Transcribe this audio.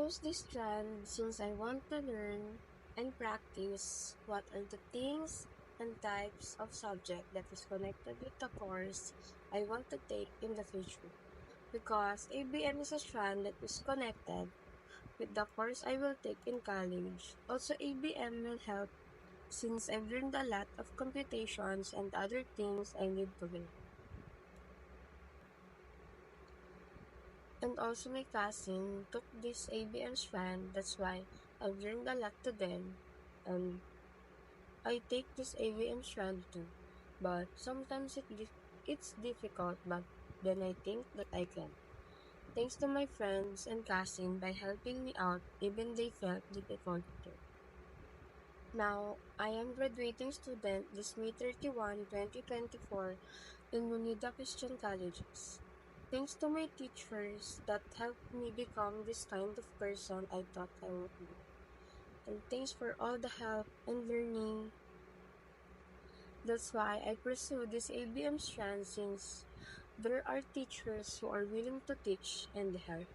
chose this strand since I want to learn and practice what are the things and types of subject that is connected with the course I want to take in the future. Because ABM is a strand that is connected with the course I will take in college. Also, ABM will help since I've learned a lot of computations and other things I need to learn. And also my cousin took this ABM strand, that's why I've learned a lot to them. And I take this ABM strand too. But sometimes it's difficult, but then I think that I can. Thanks to my friends and cousin by helping me out even they felt difficult too. Now, I am graduating student this May 31, 2024 in Unida Christian Colleges. Thanks to my teachers that helped me become this kind of person I thought I would be. And thanks for all the help and learning. That's why I pursue this ABM strand since there are teachers who are willing to teach and help.